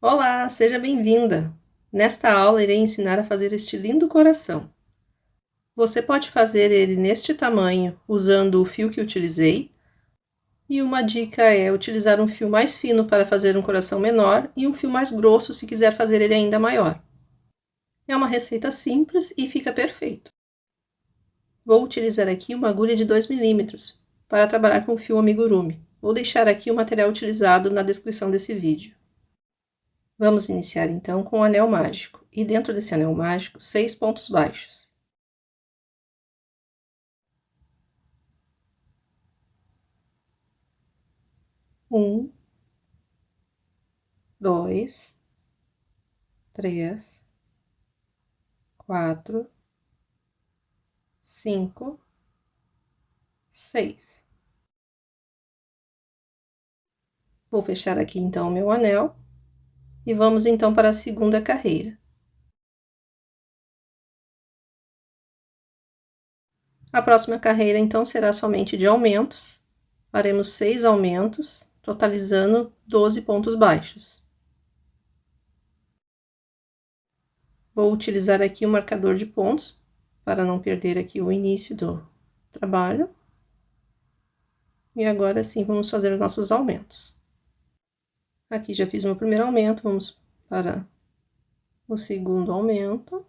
Olá, seja bem-vinda! Nesta aula irei ensinar a fazer este lindo coração. Você pode fazer ele neste tamanho usando o fio que utilizei. E uma dica é utilizar um fio mais fino para fazer um coração menor e um fio mais grosso se quiser fazer ele ainda maior. É uma receita simples e fica perfeito. Vou utilizar aqui uma agulha de 2 milímetros para trabalhar com o fio amigurumi. Vou deixar aqui o material utilizado na descrição desse vídeo. Vamos iniciar então com o anel mágico, e dentro desse anel mágico, 6 pontos baixos. Um, dois, três, quatro, cinco, seis. Vou fechar aqui então o meu anel, e vamos então para a segunda carreira. A próxima carreira então será somente de aumentos. Faremos 6 aumentos, totalizando 12 pontos baixos. Vou utilizar aqui o marcador de pontos, para não perder aqui o início do trabalho. E agora sim, vamos fazer os nossos aumentos. Aqui já fiz o meu primeiro aumento, vamos para o segundo aumento.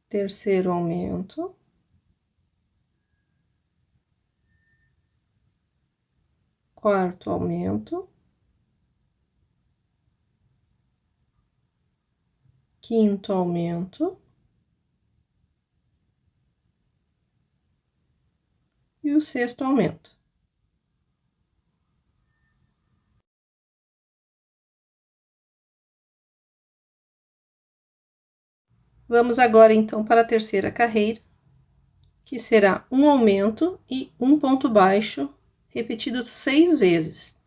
Terceiro aumento. Quarto aumento. Quinto aumento. E o sexto aumento. Vamos agora, então, para a terceira carreira, que será um aumento e um ponto baixo, repetido 6 vezes.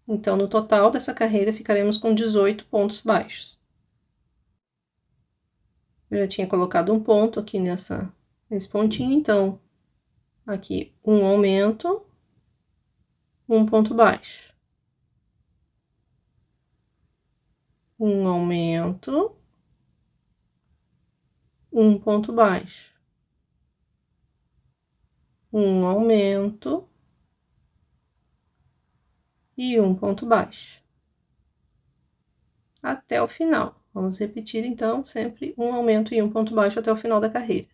Então, no total dessa carreira, ficaremos com 18 pontos baixos. Eu já tinha colocado um ponto aqui nesse pontinho, então, aqui um aumento, um ponto baixo. Um aumento, um ponto baixo. Um aumento e um ponto baixo. Até o final. Vamos repetir, então, sempre um aumento e um ponto baixo até o final da carreira.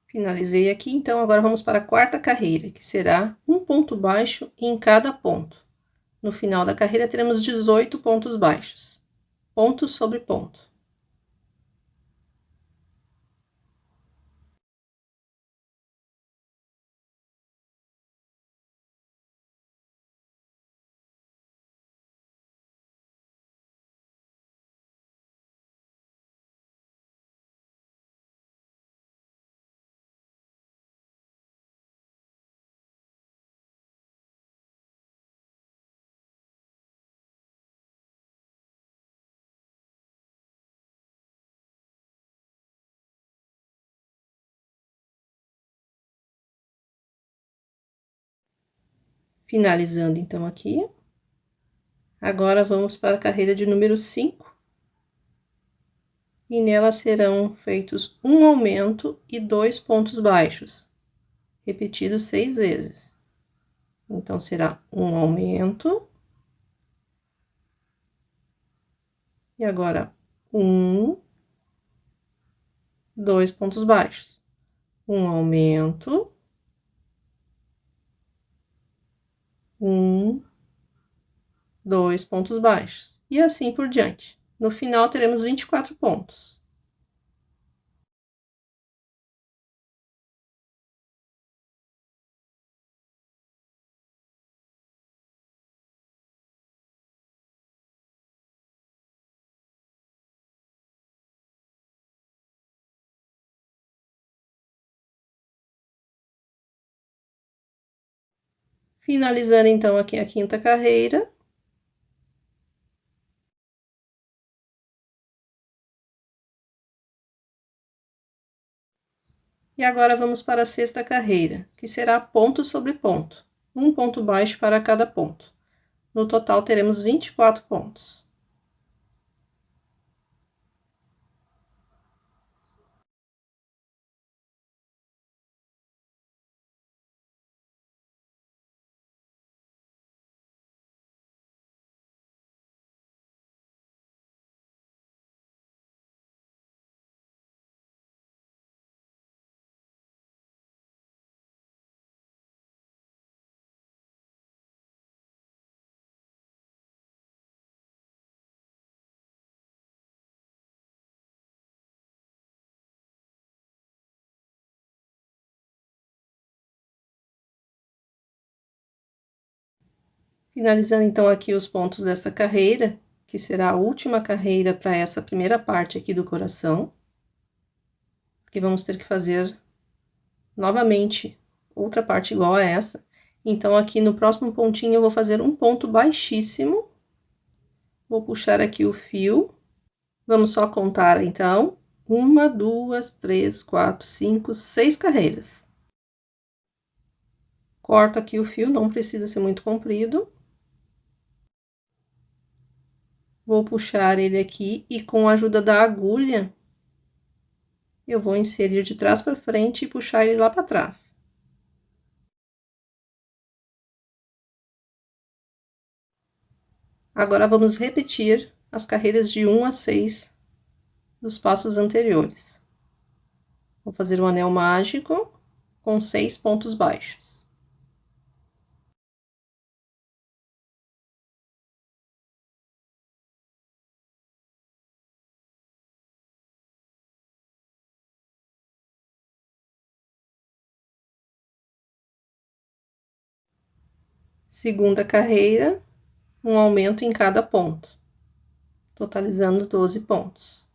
Finalizei aqui, então, agora vamos para a quarta carreira, que será um ponto baixo em cada ponto. No final da carreira, teremos 18 pontos baixos, ponto sobre ponto. Finalizando, então, aqui. Agora, vamos para a carreira de número 5. E nela serão feitos um aumento e 2 pontos baixos, repetidos 6 vezes. Então, será um aumento. E agora, 2 pontos baixos. Um aumento. 2 pontos baixos. E assim por diante. No final, teremos 24 pontos. Finalizando, então, aqui a quinta carreira. E agora vamos para a sexta carreira, que será ponto sobre ponto, um ponto baixo para cada ponto. No total, teremos 24 pontos. Finalizando, então, aqui os pontos dessa carreira, que será a última carreira para essa primeira parte aqui do coração, que vamos ter que fazer novamente outra parte igual a essa. Então, aqui no próximo pontinho, eu vou fazer um ponto baixíssimo, vou puxar aqui o fio, vamos só contar, então, 1, 2, 3, 4, 5, 6 carreiras. Corto aqui o fio, não precisa ser muito comprido. Vou puxar ele aqui e com a ajuda da agulha, eu vou inserir de trás para frente e puxar ele lá para trás. Agora, vamos repetir as carreiras de 1 a 6 dos passos anteriores. Vou fazer um anel mágico com 6 pontos baixos. Segunda carreira, um aumento em cada ponto, totalizando 12 pontos.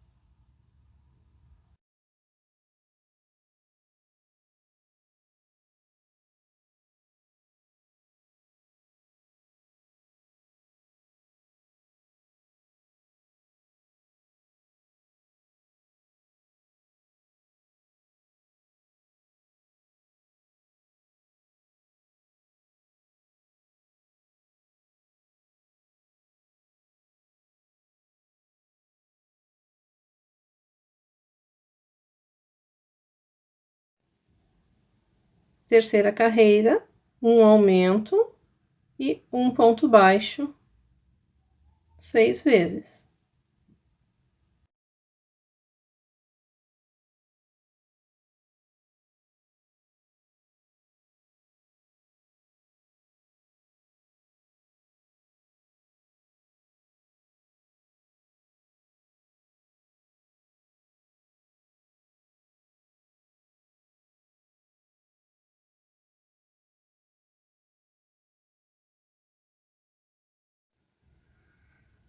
Terceira carreira, um aumento e um ponto baixo 6 vezes.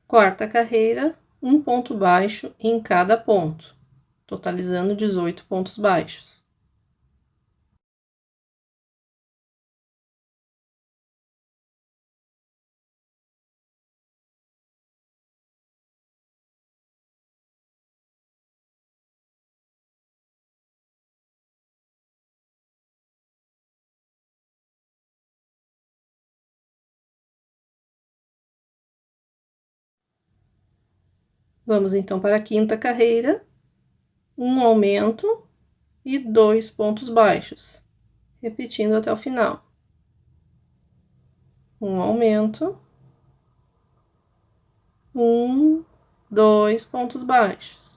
Quarta carreira, um ponto baixo em cada ponto, totalizando 18 pontos baixos. Vamos então para a quinta carreira, um aumento e 2 pontos baixos, repetindo até o final. Um aumento, 1, 2 pontos baixos.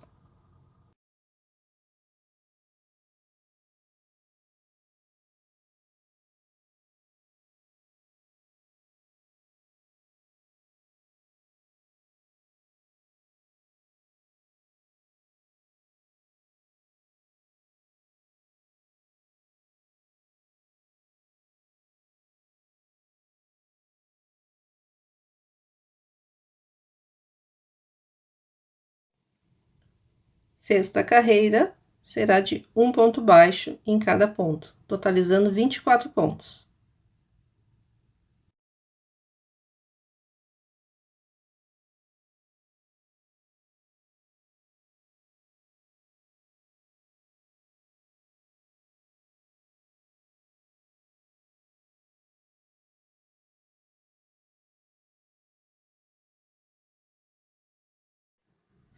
Sexta carreira será de um ponto baixo em cada ponto, totalizando 24 pontos.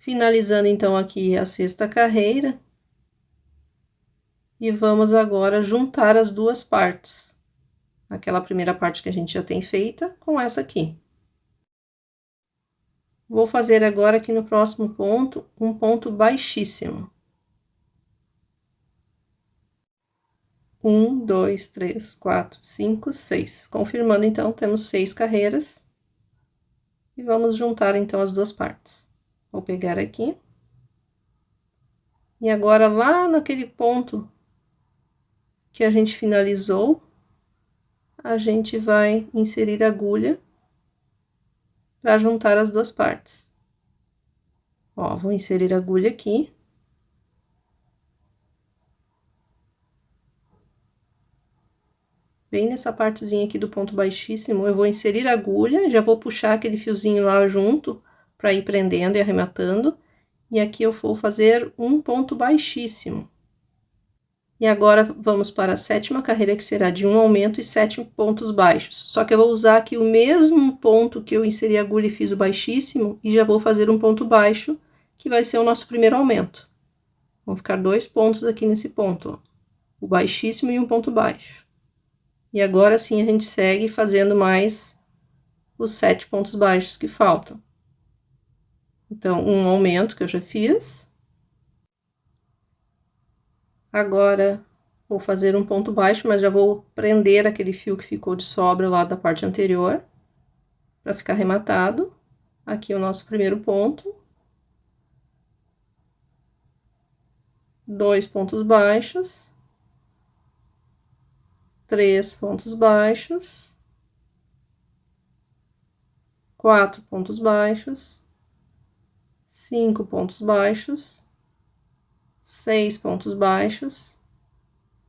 Finalizando então aqui a sexta carreira. E vamos agora juntar as duas partes. Aquela primeira parte que a gente já tem feita com essa aqui. Vou fazer agora aqui no próximo ponto, um ponto baixíssimo. 1, 2, 3, 4, 5, 6. Confirmando, então, temos 6 carreiras. E vamos juntar, então, as duas partes. Vou pegar aqui. E agora, lá naquele ponto que a gente finalizou, a gente vai inserir a agulha para juntar as duas partes. Ó, vou inserir a agulha aqui. Bem nessa partezinha aqui do ponto baixíssimo, eu vou inserir a agulha, já vou puxar aquele fiozinho lá junto, para ir prendendo e arrematando. E aqui eu vou fazer um ponto baixíssimo. E agora, vamos para a sétima carreira, que será de um aumento e 7 pontos baixos. Só que eu vou usar aqui o mesmo ponto que eu inseri a agulha e fiz o baixíssimo, e já vou fazer um ponto baixo, que vai ser o nosso primeiro aumento. Vão ficar 2 pontos aqui nesse ponto, ó. O baixíssimo e um ponto baixo. E agora sim a gente segue fazendo mais os 7 pontos baixos que faltam. Então, um aumento que eu já fiz. Agora, vou fazer um ponto baixo, mas já vou prender aquele fio que ficou de sobra lá da parte anterior, para ficar arrematado. Aqui o nosso primeiro ponto. 2 pontos baixos. 3 pontos baixos. 4 pontos baixos. 5 pontos baixos. 6 pontos baixos.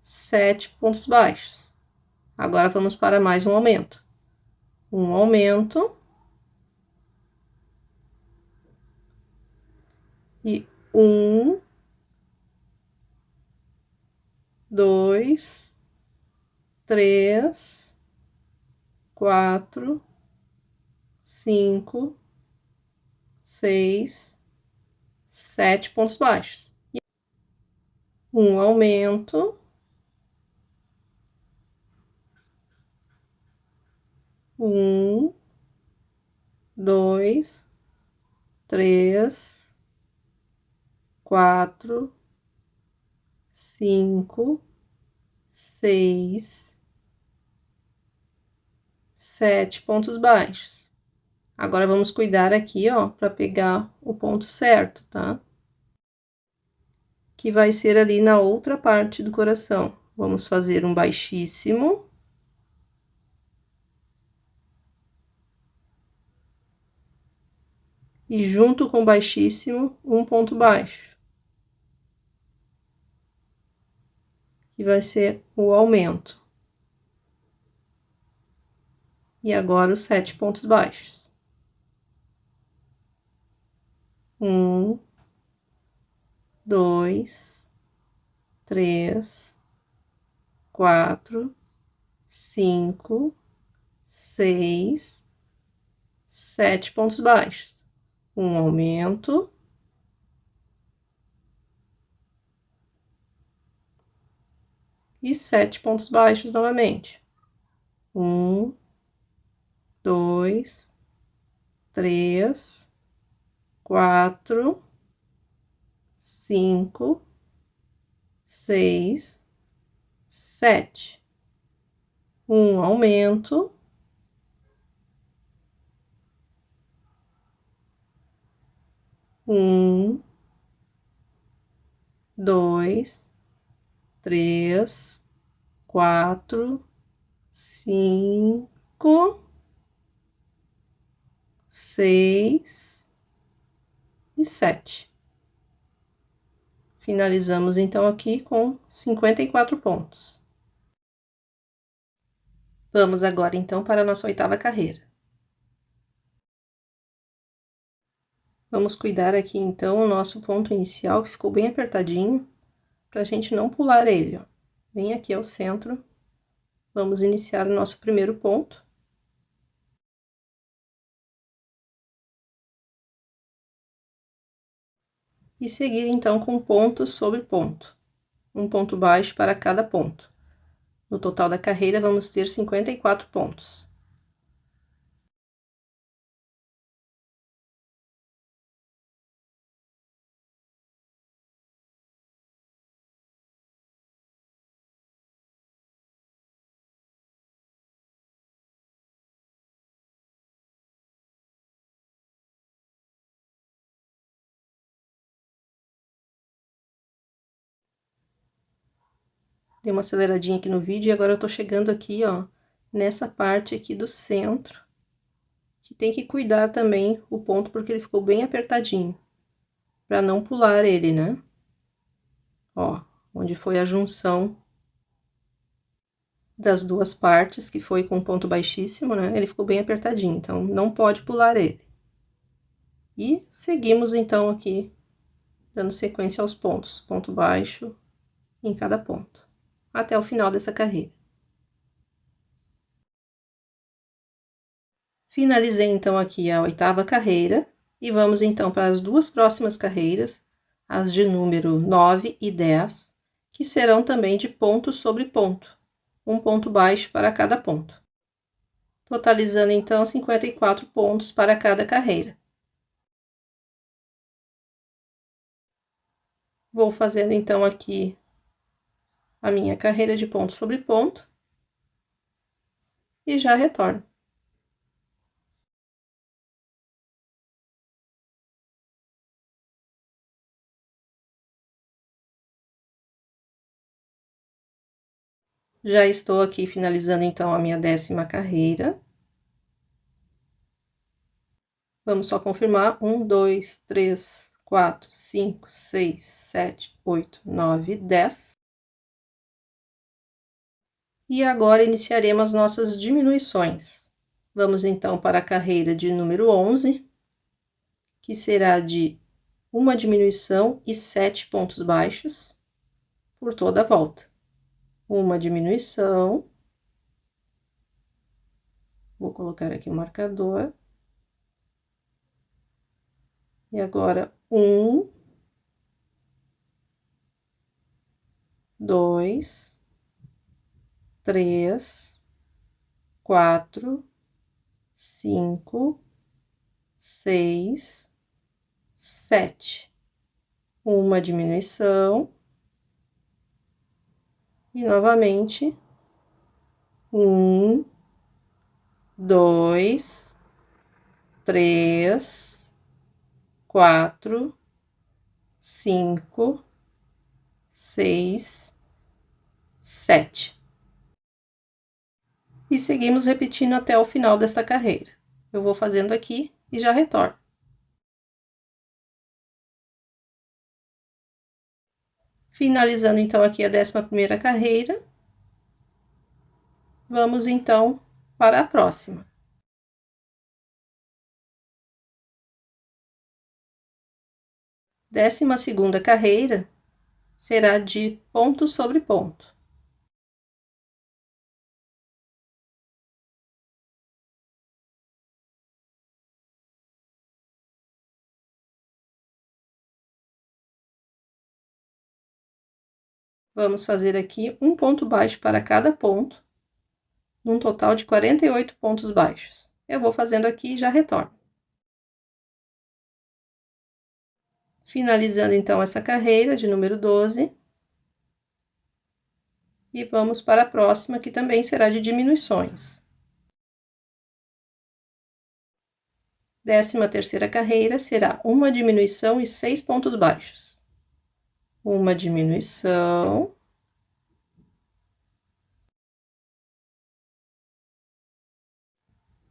7 pontos baixos. Agora, vamos para mais um aumento. Um aumento. E 1, 2, 3, 4, 5, 6, 7 pontos baixos. Um aumento. 1, 2, 3, 4, 5, 6, 7 pontos baixos. Agora, vamos cuidar aqui, ó, para pegar o ponto certo, tá? Que vai ser ali na outra parte do coração. Vamos fazer um baixíssimo. E junto com o baixíssimo, um ponto baixo. Que vai ser o aumento. E agora, os 7 pontos baixos. 1, 2, 3, 4, 5, 6, 7 pontos baixos. Um aumento. E 7 pontos baixos novamente. 1, 2, 3, 4, 5, 6, 7. Um aumento. Um, 2, 3, 4, 5, 6 e 7. Finalizamos, então, aqui com 54 pontos. Vamos agora, então, para a nossa oitava carreira. Vamos cuidar aqui, então, o nosso ponto inicial, que ficou bem apertadinho, pra gente não pular ele, ó. Vem aqui ao centro, vamos iniciar o nosso primeiro ponto. e seguir então com ponto sobre ponto, um ponto baixo para cada ponto. No total da carreira, vamos ter 54 pontos. Dei uma aceleradinha aqui no vídeo e agora eu tô chegando aqui, ó, nessa parte aqui do centro, que tem que cuidar também o ponto porque ele ficou bem apertadinho, para não pular ele, né? Ó, onde foi a junção das duas partes, que foi com ponto baixíssimo, né? Ele ficou bem apertadinho, então não pode pular ele. E seguimos então aqui, dando sequência aos pontos, ponto baixo em cada ponto, até o final dessa carreira. Finalizei então aqui a 8ª carreira, e vamos então para as duas próximas carreiras, as de número 9 e 10, que serão também de ponto sobre ponto, um ponto baixo para cada ponto. Totalizando então 54 pontos para cada carreira. Vou fazendo então aqui a minha carreira de ponto sobre ponto e já retorno. Já estou aqui finalizando então a minha 10ª carreira. Vamos só confirmar: 1, 2, 3, 4, 5, 6, 7, 8, 9, 10. E agora iniciaremos nossas diminuições. Vamos então para a carreira de número 11, que será de uma diminuição e 7 pontos baixos por toda a volta. Uma diminuição. Vou colocar aqui o marcador. E agora, 1, 2, 3, 4, 5, 6, 7. Uma diminuição. E novamente, 1, 2, 3, 4, 5, 6, 7. E seguimos repetindo até o final desta carreira. Eu vou fazendo aqui e já retorno. Finalizando então aqui a 11ª carreira, vamos então para a próxima. 12ª carreira será de ponto sobre ponto. Vamos fazer aqui um ponto baixo para cada ponto, num total de 48 pontos baixos. Eu vou fazendo aqui e já retorno. Finalizando então essa carreira de número 12. E vamos para a próxima, que também será de diminuições. 13ª carreira será uma diminuição e 6 pontos baixos. Uma diminuição.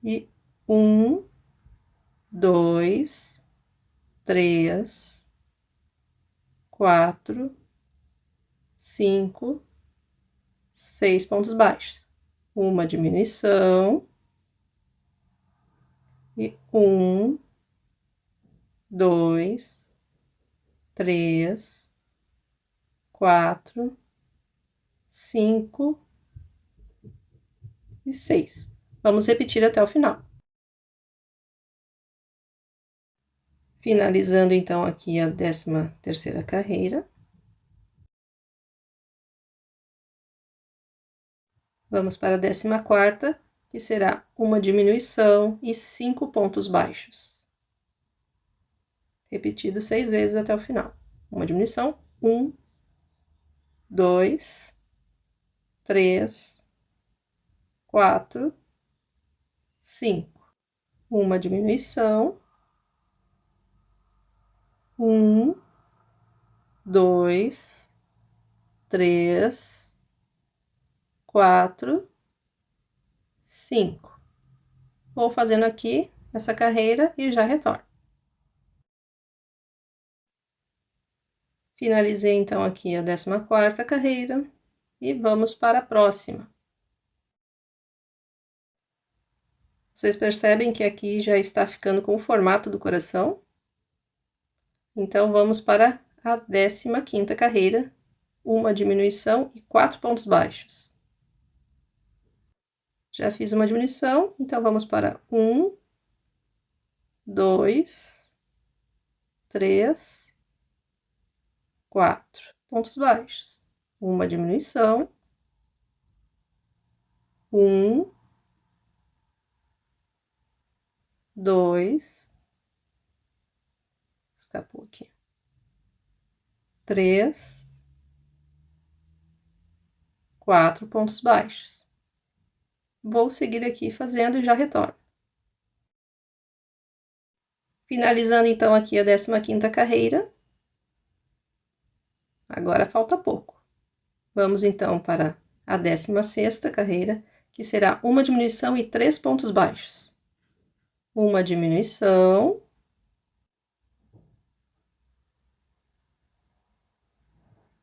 E 1, 2, 3, 4, 5, 6 pontos baixos. Uma diminuição. E 1, 2, 3, 4, 5 e 6. Vamos repetir até o final. Finalizando então aqui a 13ª carreira. Vamos para a 14ª, que será uma diminuição e 5 pontos baixos. Repetido 6 vezes até o final. Uma diminuição, 1, 2, 3, 4, 5. Uma diminuição, 1, 2, 3, 4, 5. Vou fazendo aqui essa carreira e já retorno. Finalizei então aqui a 14ª carreira e vamos para a próxima. Vocês percebem que aqui já está ficando com o formato do coração? Então, vamos para a 15ª carreira, uma diminuição e 4 pontos baixos. Já fiz uma diminuição, então vamos para 1, 2, 3, 4 pontos baixos. Uma diminuição, 1, 2, escapou aqui, 3, 4 pontos baixos. Vou seguir aqui fazendo e já retorno. Finalizando então aqui a 15ª carreira. Agora falta pouco. Vamos então para a 16ª carreira, que será uma diminuição e 3 pontos baixos. Uma diminuição,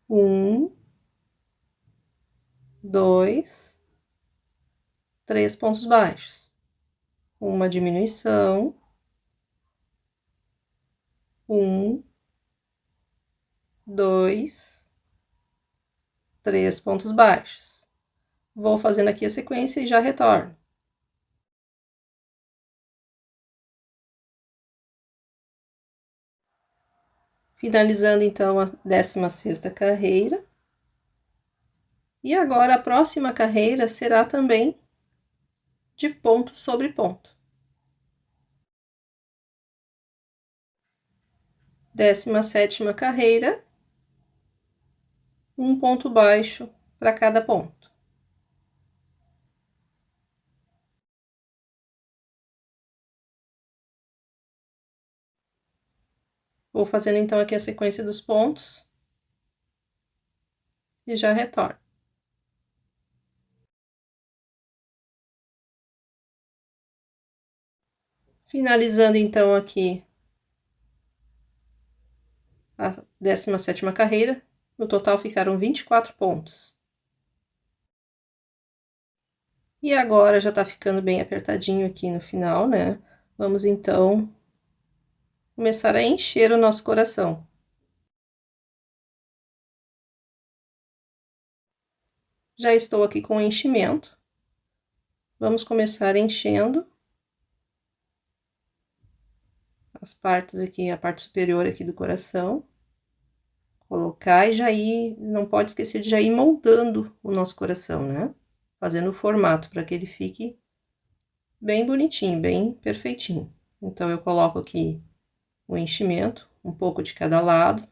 1, 2, 3 pontos baixos. Uma diminuição, 1, 2, 3 pontos baixos. Vou fazendo aqui a sequência e já retorno. Finalizando então a 16ª carreira. E agora a próxima carreira será também de ponto sobre ponto. 17ª carreira, um ponto baixo para cada ponto. Vou fazendo então aqui a sequência dos pontos e já retorno. Finalizando então aqui a 17ª carreira, no total ficaram 24 pontos. E agora já tá ficando bem apertadinho aqui no final, né? Vamos então começar a encher o nosso coração. Já estou aqui com o enchimento. Vamos começar enchendo as partes aqui, a parte superior aqui do coração. Colocar e já ir, não pode esquecer de já ir moldando o nosso coração, né? Fazendo o formato para que ele fique bem bonitinho, bem perfeitinho. Então, eu coloco aqui o enchimento, um pouco de cada lado.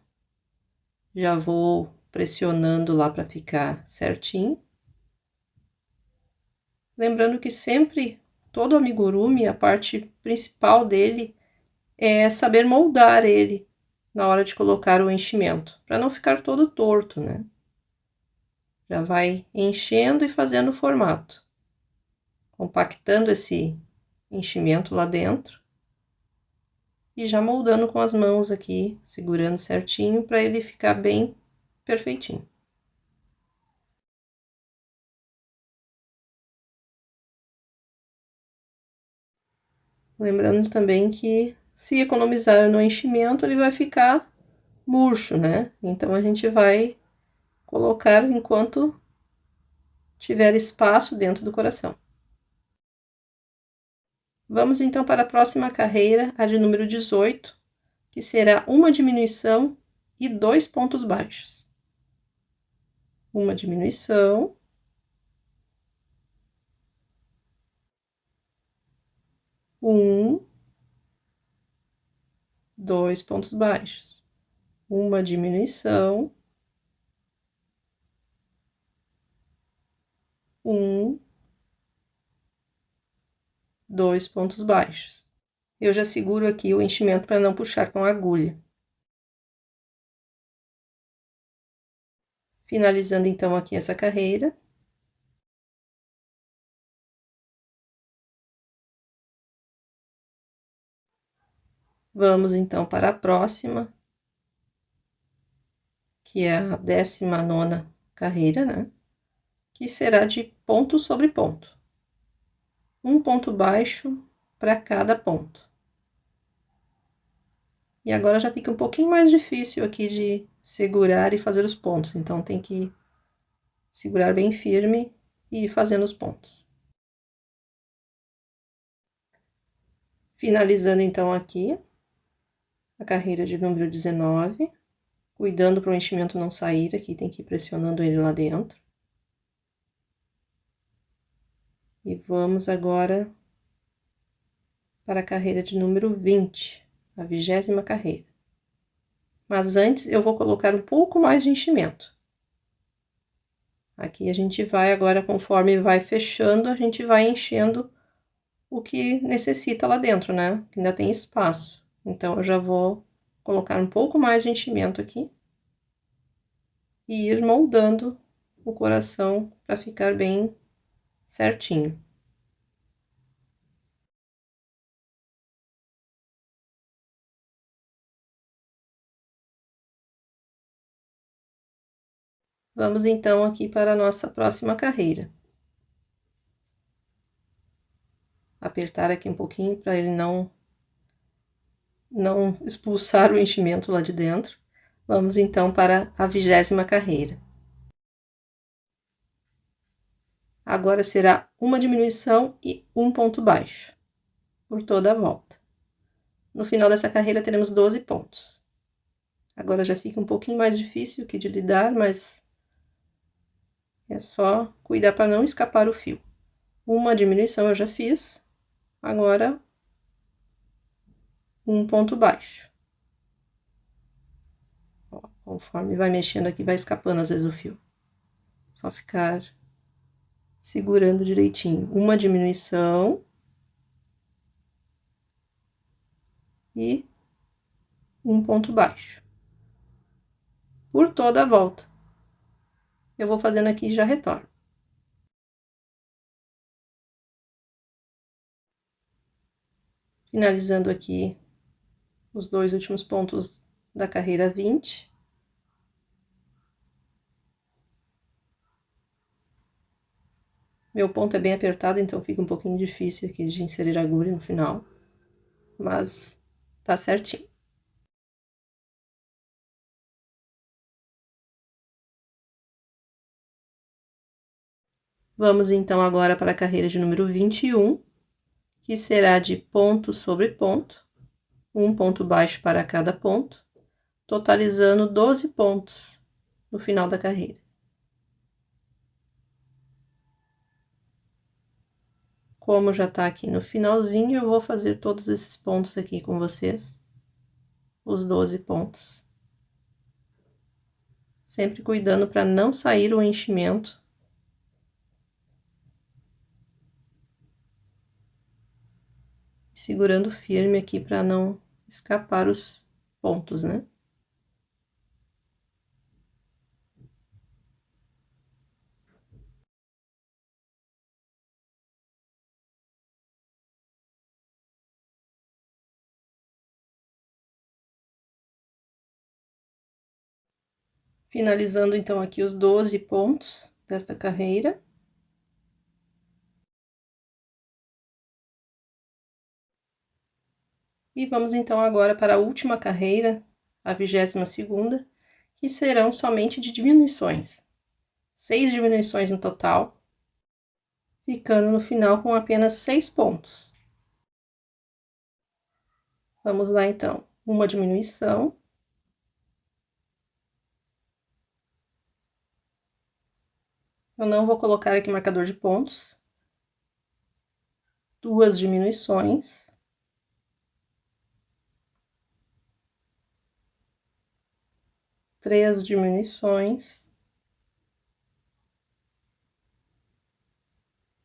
Já vou pressionando lá para ficar certinho. Lembrando que sempre, todo amigurumi, a parte principal dele é saber moldar ele na hora de colocar o enchimento, para não ficar todo torto, né? Já vai enchendo e fazendo o formato, compactando esse enchimento lá dentro e já moldando com as mãos aqui, segurando certinho para ele ficar bem perfeitinho. Lembrando também que se economizar no enchimento, ele vai ficar murcho, né? Então, a gente vai colocar enquanto tiver espaço dentro do coração. Vamos então para a próxima carreira, a de número 18, que será uma diminuição e 2 pontos baixos. Uma diminuição. Um, 2 pontos baixos. Uma diminuição. Um, 2 pontos baixos. Eu já seguro aqui o enchimento para não puxar com a agulha. Finalizando então aqui essa carreira. Vamos então para a próxima, que é a 19ª carreira, né? Que será de ponto sobre ponto. Um ponto baixo para cada ponto. E agora já fica um pouquinho mais difícil aqui de segurar e fazer os pontos, então tem que segurar bem firme e ir fazendo os pontos. Finalizando então aqui a carreira de número 19, cuidando para o enchimento não sair aqui, tem que ir pressionando ele lá dentro. E vamos agora para a carreira de número 20, a 20ª carreira. Mas antes eu vou colocar um pouco mais de enchimento. Aqui a gente vai agora, conforme vai fechando, a gente vai enchendo o que necessita lá dentro, né? Ainda tem espaço. Então, eu já vou colocar um pouco mais de enchimento aqui. E ir moldando o coração para ficar bem certinho. Vamos então aqui para a nossa próxima carreira. Apertar aqui um pouquinho para ele não expulsar o enchimento lá de dentro. Vamos então para a 20ª carreira. Agora será uma diminuição e um ponto baixo por toda a volta. No final dessa carreira teremos 12 pontos. Agora já fica um pouquinho mais difícil aqui de lidar, mas é só cuidar para não escapar o fio. Uma diminuição eu já fiz, agora um ponto baixo. Ó, conforme vai mexendo aqui, vai escapando às vezes o fio. Só ficar segurando direitinho. Uma diminuição. E um ponto baixo. Por toda a volta. Eu vou fazendo aqui e já retorno. Finalizando aqui os 2 últimos pontos da carreira 20. Meu ponto é bem apertado, então fica um pouquinho difícil aqui de inserir a agulha no final, mas tá certinho. Vamos então agora para a carreira de número 21, que será de ponto sobre ponto, um ponto baixo para cada ponto, totalizando 12 pontos no final da carreira. Como já tá aqui no finalzinho, eu vou fazer todos esses pontos aqui com vocês, os 12 pontos. Sempre cuidando para não sair o enchimento. Segurando firme aqui para não escapar os pontos, né? Finalizando então aqui os 12 pontos desta carreira. E vamos então agora para a última carreira, a 22ª, que serão somente de diminuições. 6 diminuições no total, ficando no final com apenas 6 pontos. Vamos lá então. uma diminuição. Eu não vou colocar aqui marcador de pontos. 2 diminuições. 3 diminuições.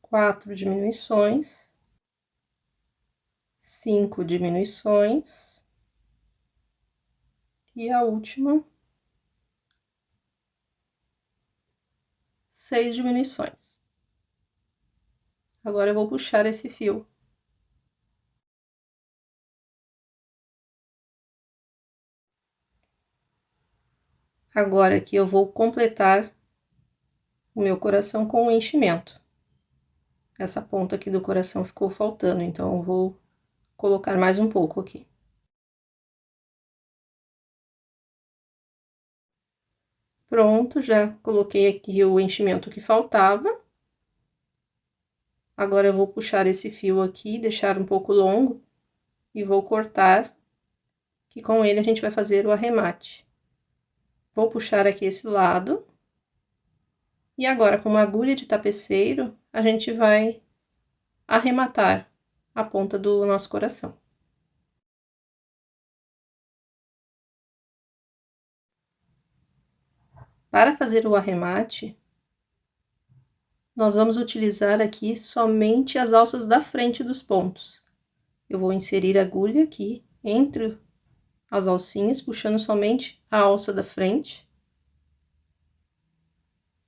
4 diminuições. 5 diminuições. E a última, 6 diminuições. Agora eu vou puxar esse fio. Agora aqui eu vou completar o meu coração com o enchimento. Essa ponta aqui do coração ficou faltando, então eu vou colocar mais um pouco aqui. Pronto, já coloquei aqui o enchimento que faltava. Agora eu vou puxar esse fio aqui, deixar um pouco longo e vou cortar, que com ele a gente vai fazer o arremate. Vou puxar aqui esse lado. E agora, com uma agulha de tapeceiro, a gente vai arrematar a ponta do nosso coração. Para fazer o arremate, nós vamos utilizar aqui somente as alças da frente dos pontos. Eu vou inserir a agulha aqui entre as alcinhas, puxando somente a alça da frente.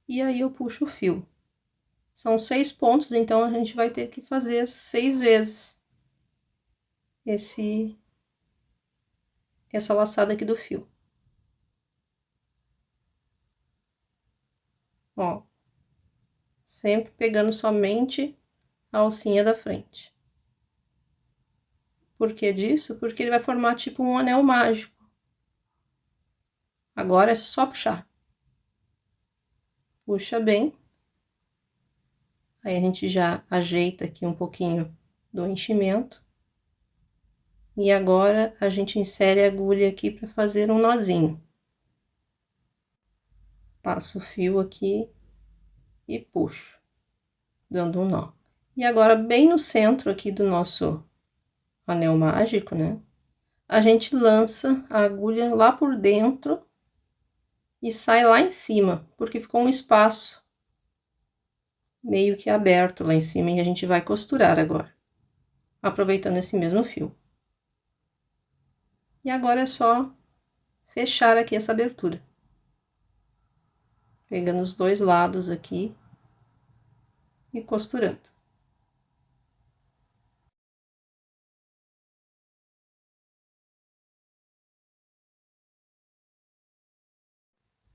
E aí eu puxo o fio. São 6 pontos, então a gente vai ter que fazer 6 vezes essa laçada aqui do fio. Ó, sempre pegando somente a alcinha da frente. Por que disso? Porque ele vai formar tipo um anel mágico. Agora é só puxar. Puxa bem. Aí a gente já ajeita aqui um pouquinho do enchimento. E agora a gente insere a agulha aqui para fazer um nozinho. Passo o fio aqui e puxo, dando um nó. E agora, bem no centro aqui do nosso anel mágico, né? A gente lança a agulha lá por dentro e sai lá em cima, porque ficou um espaço meio que aberto lá em cima e a gente vai costurar agora, aproveitando esse mesmo fio. E agora é só fechar aqui essa abertura, pegando os dois lados aqui e costurando.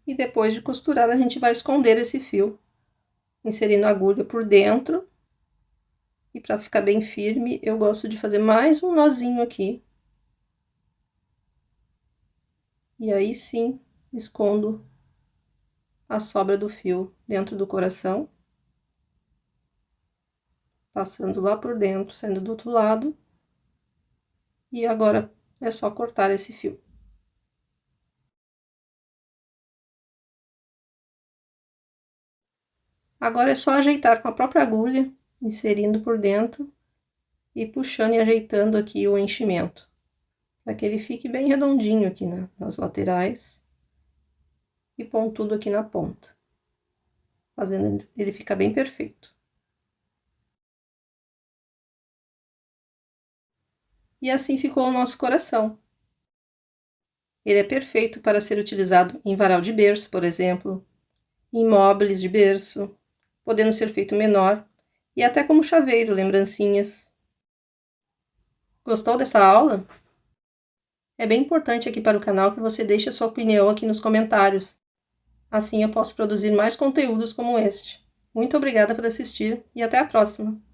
E depois de costurar, a gente vai esconder esse fio, inserindo a agulha por dentro. E para ficar bem firme, eu gosto de fazer mais um nozinho aqui. E aí sim, escondo a sobra do fio dentro do coração. Passando lá por dentro, saindo do outro lado. E agora é só cortar esse fio. Agora é só ajeitar com a própria agulha, inserindo por dentro e puxando e ajeitando aqui o enchimento, para que ele fique bem redondinho aqui nas laterais e pontudo aqui na ponta, fazendo ele ficar bem perfeito. E assim ficou o nosso coração. Ele é perfeito para ser utilizado em varal de berço, por exemplo, em móveis de berço, podendo ser feito menor, e até como chaveiro, lembrancinhas. Gostou dessa aula? É bem importante aqui para o canal que você deixe a sua opinião aqui nos comentários. Assim eu posso produzir mais conteúdos como este. Muito obrigada por assistir e até a próxima!